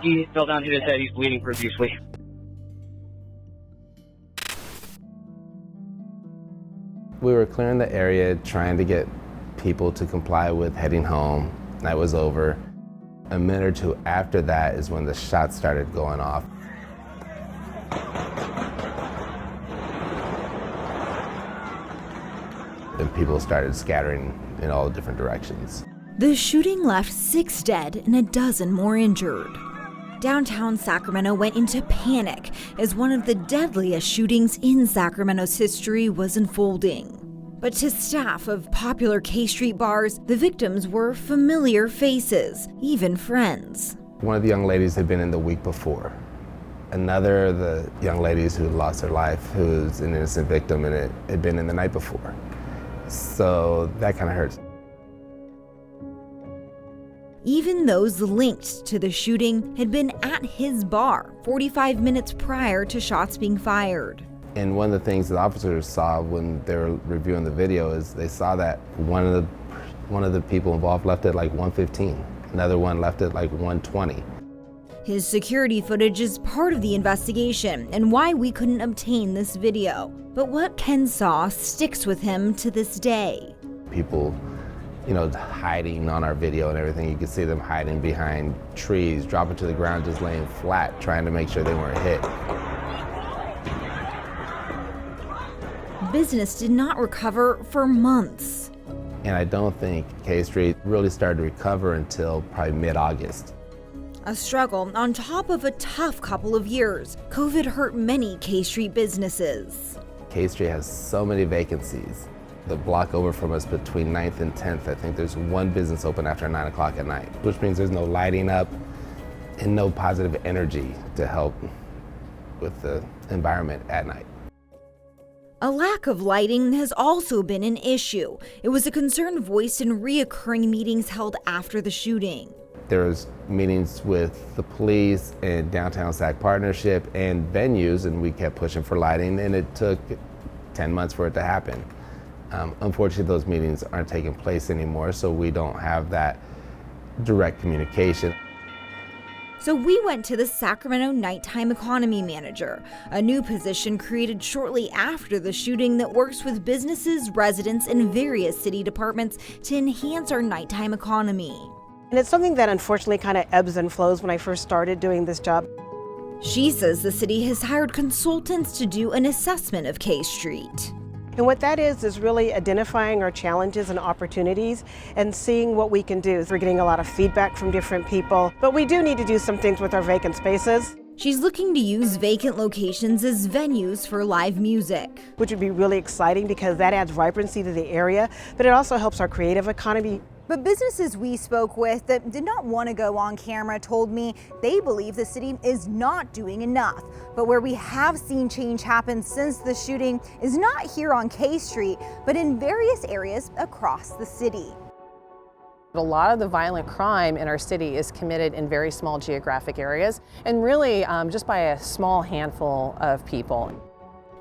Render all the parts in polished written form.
He fell down, hit his head. He's bleeding profusely. We were clearing the area, trying to get people to comply with heading home. Night was over. A minute or two after that is when the shots started going off. And people started scattering in all different directions. The shooting left 6 dead and a dozen more injured. Downtown Sacramento went into panic as one of the deadliest shootings in Sacramento's history was unfolding. But to staff of popular K Street bars, the victims were familiar faces, even friends. One of the young ladies had been in the week before. Another of the young ladies who lost her life, who's an innocent victim, and it had been in the night before. So that kind of hurts. Even those linked to the shooting had been at his bar 45 minutes prior to shots being fired. And one of the things that officers saw when they were reviewing the video is they saw that one of the people involved left at like 1:15. Another one left at like 1:20. His security footage is part of the investigation and why we couldn't obtain this video. But what Ken saw sticks with him to this day. People, hiding on our video and everything. You could see them hiding behind trees, dropping to the ground, just laying flat, trying to make sure they weren't hit. Business did not recover for months. And I don't think K Street really started to recover until probably mid-August. A struggle on top of a tough couple of years. COVID hurt many K Street businesses. K Street has so many vacancies. The block over from us between 9th and 10th, I think there's one business open after 9 o'clock at night, which means there's no lighting up and no positive energy to help with the environment at night. A lack of lighting has also been an issue. It was a concern voiced in reoccurring meetings held after the shooting. There was meetings with the police and Downtown Sac Partnership and venues, and we kept pushing for lighting, and it took 10 months for it to happen. Unfortunately, those meetings aren't taking place anymore, so we don't have that direct communication. So we went to the Sacramento Nighttime Economy Manager, a new position created shortly after the shooting that works with businesses, residents, and various city departments to enhance our nighttime economy. And it's something that unfortunately kind of ebbs and flows when I first started doing this job. She says the city has hired consultants to do an assessment of K Street. And what that is really identifying our challenges and opportunities and seeing what we can do. We're getting a lot of feedback from different people, but we do need to do some things with our vacant spaces. She's looking to use vacant locations as venues for live music, which would be really exciting because that adds vibrancy to the area, but it also helps our creative economy. But businesses we spoke with that did not want to go on camera told me they believe the city is not doing enough. But where we have seen change happen since the shooting is not here on K Street, but in various areas across the city. A lot of the violent crime in our city is committed in very small geographic areas and really just by a small handful of people.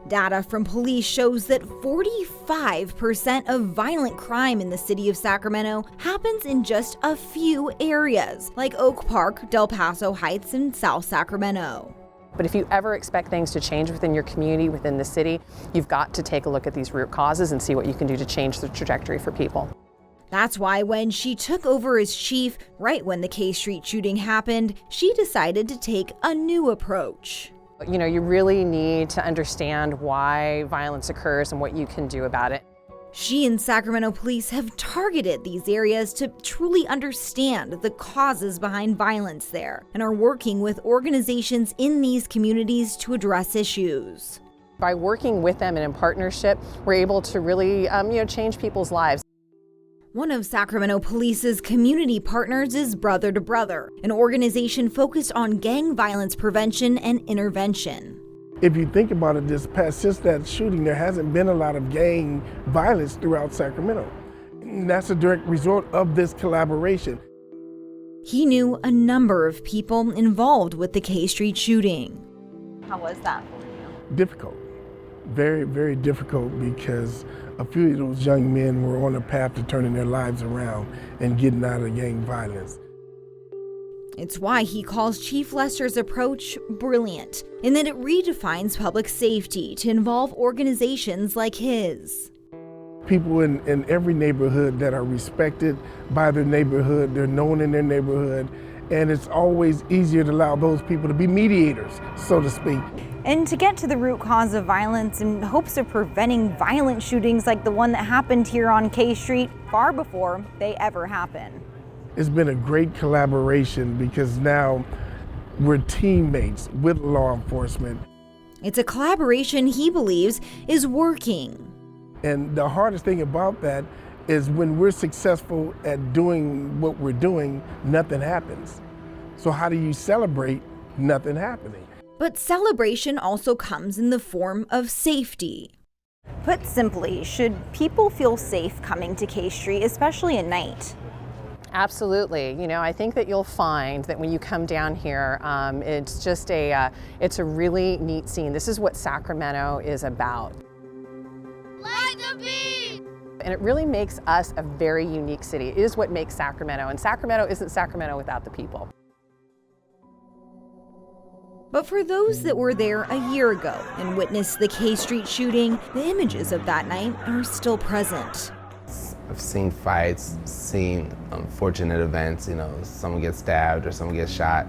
Data from police shows that 45% of violent crime in the city of Sacramento happens in just a few areas, like Oak Park, Del Paso Heights, and South Sacramento. But if you ever expect things to change within your community, within the city, you've got to take a look at these root causes and see what you can do to change the trajectory for people. That's why when she took over as chief, right when the K Street shooting happened, she decided to take a new approach. You really need to understand why violence occurs and what you can do about it. She and Sacramento police have targeted these areas to truly understand the causes behind violence there and are working with organizations in these communities to address issues. By working with them and in partnership, we're able to really change people's lives. One of Sacramento Police's community partners is Brother to Brother, an organization focused on gang violence prevention and intervention. If you think about it, since that shooting, there hasn't been a lot of gang violence throughout Sacramento. And that's a direct result of this collaboration. He knew a number of people involved with the K Street shooting. How was that for you? Difficult. Very, very difficult because a few of those young men were on a path to turning their lives around and getting out of gang violence. It's why he calls Chief Lester's approach brilliant, in that it redefines public safety to involve organizations like his. People in every neighborhood that are respected by their neighborhood, they're known in their neighborhood, and it's always easier to allow those people to be mediators, so to speak. And to get to the root cause of violence in hopes of preventing violent shootings like the one that happened here on K Street far before they ever happen. It's been a great collaboration because now we're teammates with law enforcement. It's a collaboration he believes is working. And the hardest thing about that is when we're successful at doing what we're doing, nothing happens. So how do you celebrate nothing happening? But celebration also comes in the form of safety. Put simply, should people feel safe coming to K Street, especially at night? Absolutely. You know, I think that you'll find that when you come down here, it's just it's a really neat scene. This is what Sacramento is about. Like the beat! And it really makes us a very unique city. It is what makes Sacramento, and Sacramento isn't Sacramento without the people. But for those that were there a year ago and witnessed the K Street shooting, the images of that night are still present. I've seen fights, seen unfortunate events, you know, someone gets stabbed or someone gets shot.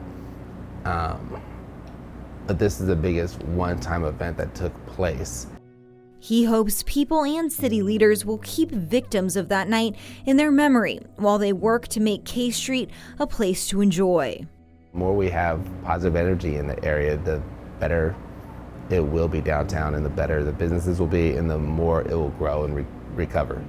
But this is the biggest one-time event that took place. He hopes people and city leaders will keep victims of that night in their memory while they work to make K Street a place to enjoy. The more we have positive energy in the area, the better it will be downtown, and the better the businesses will be, and the more it will grow and recover.